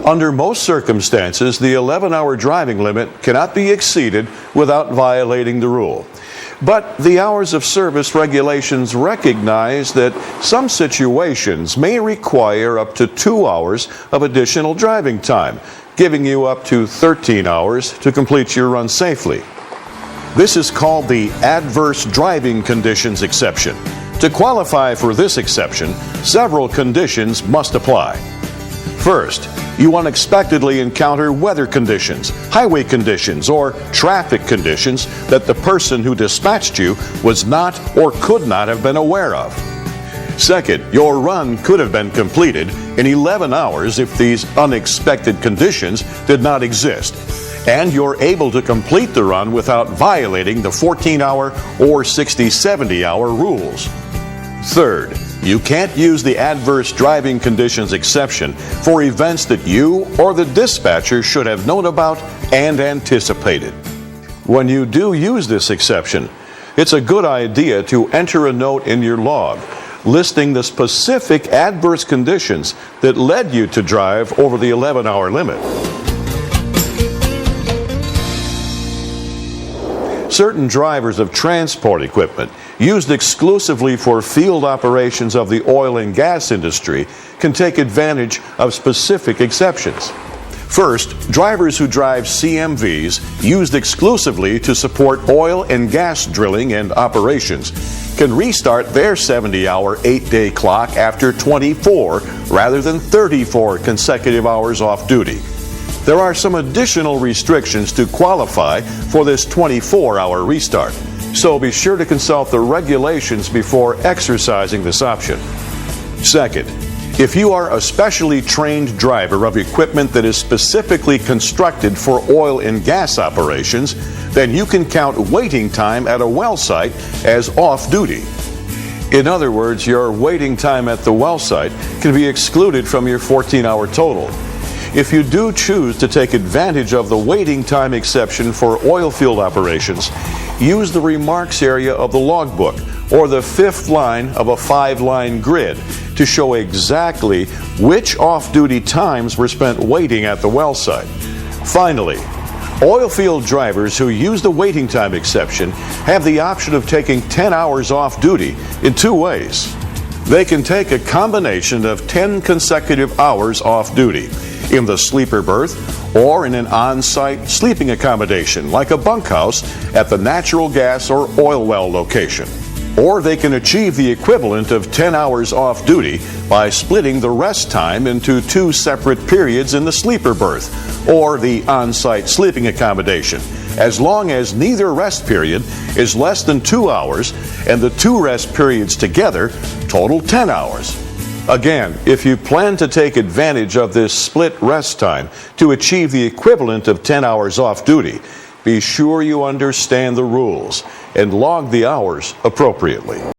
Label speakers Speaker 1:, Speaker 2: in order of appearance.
Speaker 1: Under most circumstances, the 11-hour driving limit cannot be exceeded without violating the rule. But the hours of service regulations recognize that some situations may require up to 2 hours of additional driving time, giving you up to 13 hours to complete your run safely. This is called the adverse driving conditions exception. To qualify for this exception, several conditions must apply. First, you unexpectedly encounter weather conditions, highway conditions, or traffic conditions that the person who dispatched you was not or could not have been aware of. Second, your run could have been completed in 11 hours if these unexpected conditions did not exist, and you're able to complete the run without violating the 14-hour or 60-70-hour rules. Third, you can't use the adverse driving conditions exception for events that you or the dispatcher should have known about and anticipated. When you do use this exception, it's a good idea to enter a note in your log listing the specific adverse conditions that led you to drive over the 11-hour limit. Certain drivers of transport equipment used exclusively for field operations of the oil and gas industry can take advantage of specific exceptions. First, drivers who drive CMVs used exclusively to support oil and gas drilling and operations can restart their 70-hour 8-day clock after 24 rather than 34 consecutive hours off duty. There are some additional restrictions to qualify for this 24-hour restart, so be sure to consult the regulations before exercising this option. Second, if you are a specially trained driver of equipment that is specifically constructed for oil and gas operations, then you can count waiting time at a well site as off-duty. In other words, your waiting time at the well site can be excluded from your 14-hour total. If you do choose to take advantage of the waiting time exception for oil field operations, use the remarks area of the logbook or the fifth line of a 5-line grid to show exactly which off-duty times were spent waiting at the well site. Finally, oil field drivers who use the waiting time exception have the option of taking 10 hours off duty in two ways. They can take a combination of 10 consecutive hours off duty in the sleeper berth or in an on-site sleeping accommodation like a bunkhouse at the natural gas or oil well location. Or they can achieve the equivalent of 10 hours off duty by splitting the rest time into 2 separate periods in the sleeper berth or the on-site sleeping accommodation, as long as neither rest period is less than 2 hours and the 2 rest periods together total 10 hours. Again, if you plan to take advantage of this split rest time to achieve the equivalent of 10 hours off duty, be sure you understand the rules and log the hours appropriately.